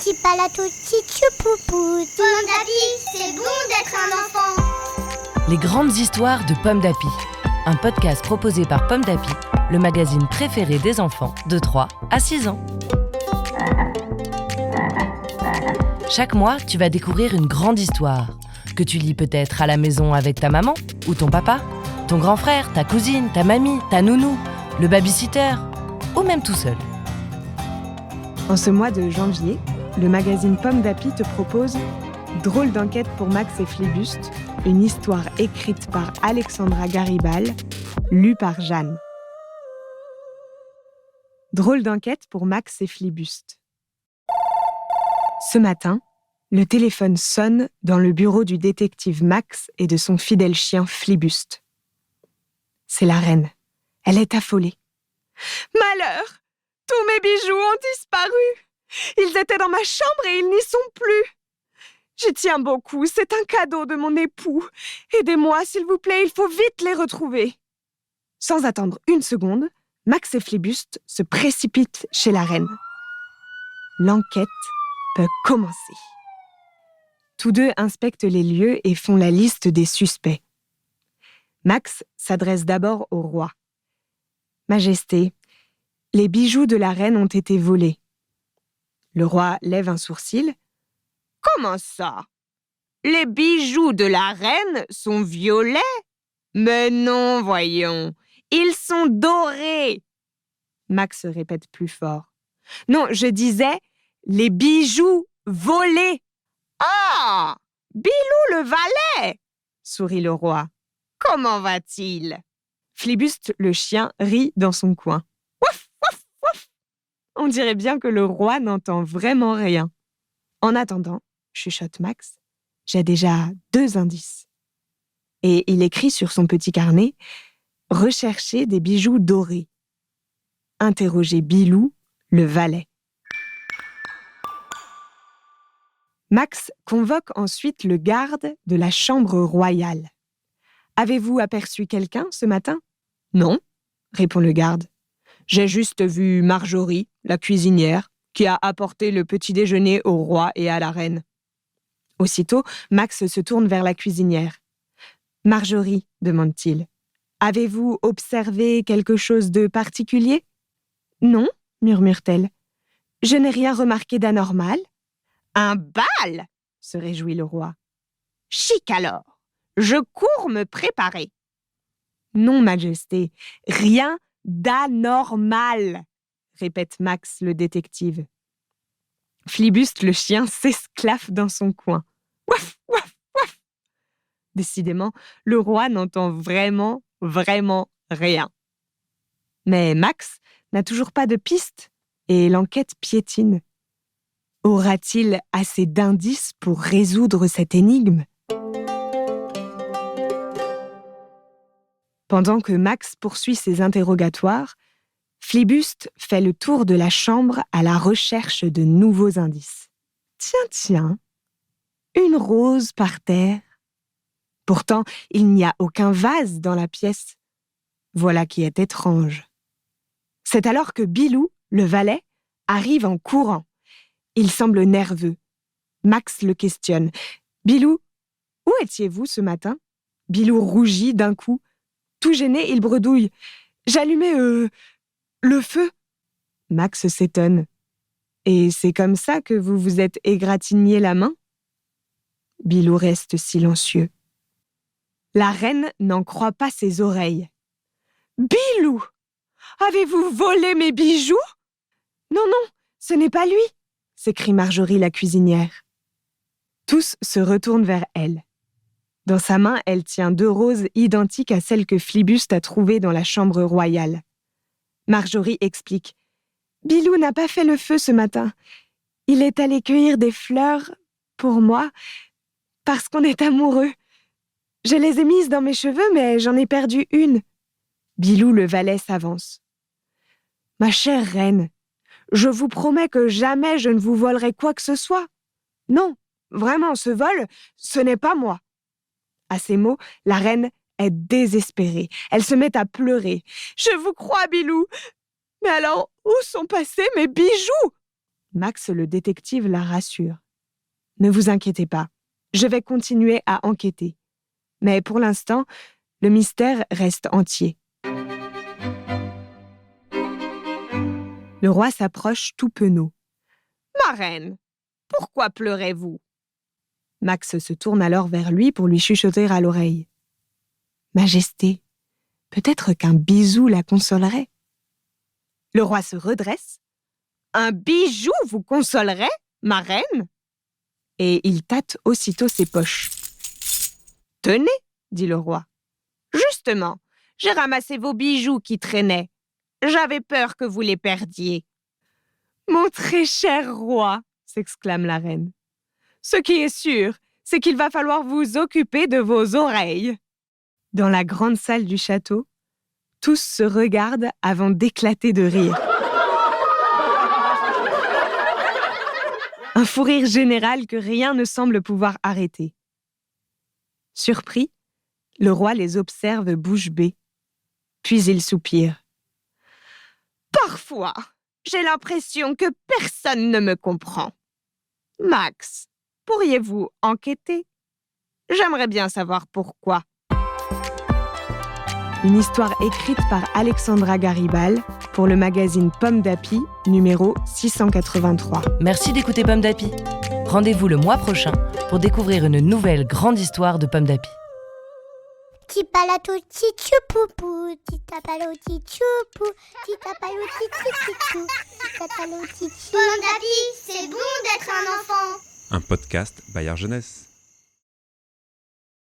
Titi palato, titi poupou. Pomme d'Api, c'est bon d'être un enfant. Les grandes histoires de Pomme d'Api. Un podcast proposé par Pomme d'Api, le magazine préféré des enfants de 3 à 6 ans. Chaque mois, tu vas découvrir une grande histoire que tu lis peut-être à la maison avec ta maman ou ton papa, ton grand frère, ta cousine, ta mamie, ta nounou, le babysitter ou même tout seul. En ce mois de janvier, le magazine Pomme d'Api te propose Drôle d'enquête pour Max et Flibuste, une histoire écrite par Alexandra Garibal, lue par Jeanne. Drôle d'enquête pour Max et Flibuste. Ce matin, le téléphone sonne dans le bureau du détective Max et de son fidèle chien Flibuste. C'est la reine. Elle est affolée. Malheur! Tous mes bijoux ont disparu. Ils étaient dans ma chambre et ils n'y sont plus. J'y tiens beaucoup, c'est un cadeau de mon époux. Aidez-moi, s'il vous plaît, il faut vite les retrouver. Sans attendre une seconde, Max et Flibuste se précipitent chez la reine. L'enquête peut commencer. Tous deux inspectent les lieux et font la liste des suspects. Max s'adresse d'abord au roi. Majesté, les bijoux de la reine ont été volés. Le roi lève un sourcil. Comment ça? Les bijoux de la reine sont violets? Mais non, voyons, ils sont dorés. Max répète plus fort. Non, je disais les bijoux volés. Ah! Bilou le valet! Sourit le roi. Comment va-t-il? Flibuste le chien rit dans son coin. Ouf, ouf, ouf. On dirait bien que le roi n'entend vraiment rien. En attendant, chuchote Max, j'ai déjà 2 indices. Et il écrit sur son petit carnet « Rechercher des bijoux dorés. Interroger Bilou, le valet. » Max convoque ensuite le garde de la chambre royale. « Avez-vous aperçu quelqu'un ce matin ?»« Non, » répond le garde. « J'ai juste vu Marjorie, la cuisinière, qui a apporté le petit déjeuner au roi et à la reine. » Aussitôt, Max se tourne vers la cuisinière. « Marjorie, demande-t-il, avez-vous observé quelque chose de particulier ?»« Non, murmure-t-elle. Je n'ai rien remarqué d'anormal. »« Un bal !» se réjouit le roi. « Chic alors, je cours me préparer. »« Non, Majesté, rien d'anormal !» répète Max le détective. Flibuste le chien s'esclaffe dans son coin. Ouf, ouf, ouf. Décidément, le roi n'entend vraiment rien. Mais Max n'a toujours pas de piste et l'enquête piétine. Aura-t-il assez d'indices pour résoudre cette énigme? Pendant que Max poursuit ses interrogatoires, Flibuste fait le tour de la chambre à la recherche de nouveaux indices. Tiens, une rose par terre. Pourtant, il n'y a aucun vase dans la pièce. Voilà qui est étrange. C'est alors que Bilou, le valet, arrive en courant. Il semble nerveux. Max le questionne. « Bilou, où étiez-vous ce matin ?» Bilou rougit d'un coup. Tout gêné, il bredouille. « J'allumais, le feu !» Max s'étonne. « Et c'est comme ça que vous vous êtes égratigné la main ?» Bilou reste silencieux. La reine n'en croit pas ses oreilles. « Bilou! Avez-vous volé mes bijoux ?»« Non, ce n'est pas lui !» s'écrie Marjorie la cuisinière. Tous se retournent vers elle. Dans sa main, elle tient 2 roses identiques à celles que Flibuste a trouvées dans la chambre royale. Marjorie explique. « Bilou n'a pas fait le feu ce matin. Il est allé cueillir des fleurs pour moi parce qu'on est amoureux. Je les ai mises dans mes cheveux, mais j'en ai perdu une. » Bilou le valet s'avance. « Ma chère reine, je vous promets que jamais je ne vous volerai quoi que ce soit. Non, vraiment, ce vol, ce n'est pas moi. » À ces mots, la reine est désespérée. Elle se met à pleurer. « Je vous crois, Bilou. Mais alors, où sont passés mes bijoux ?» Max, le détective, la rassure. Ne vous inquiétez pas, je vais continuer à enquêter. Mais pour l'instant, le mystère reste entier. Le roi s'approche tout penaud. « Ma reine, pourquoi pleurez-vous » Max se tourne alors vers lui pour lui chuchoter à l'oreille. « Majesté, peut-être qu'un bisou la consolerait. » Le roi se redresse. « Un bijou vous consolerait, ma reine ?» Et il tâte aussitôt ses poches. « Tenez, » dit le roi. « Justement, j'ai ramassé vos bijoux qui traînaient. J'avais peur que vous les perdiez. »« Mon très cher roi !» s'exclame la reine. « Ce qui est sûr, c'est qu'il va falloir vous occuper de vos oreilles. » Dans la grande salle du château, tous se regardent avant d'éclater de rire. Un fou rire général que rien ne semble pouvoir arrêter. Surpris, le roi les observe bouche bée. Puis il soupire. « Parfois, j'ai l'impression que personne ne me comprend. Max, pourriez-vous enquêter? J'aimerais bien savoir pourquoi. » Une histoire écrite par Alexandra Garibal pour le magazine Pomme d'Api, numéro 683. Merci d'écouter Pomme d'Api. Rendez-vous le mois prochain pour découvrir une nouvelle grande histoire de Pomme d'Api. Tipalato tichupoupou, titapalo tichoupou, titapalo tichichou, titapalo tichou. Pomme d'Api, c'est bon d'être un enfant. Un podcast Bayard Jeunesse.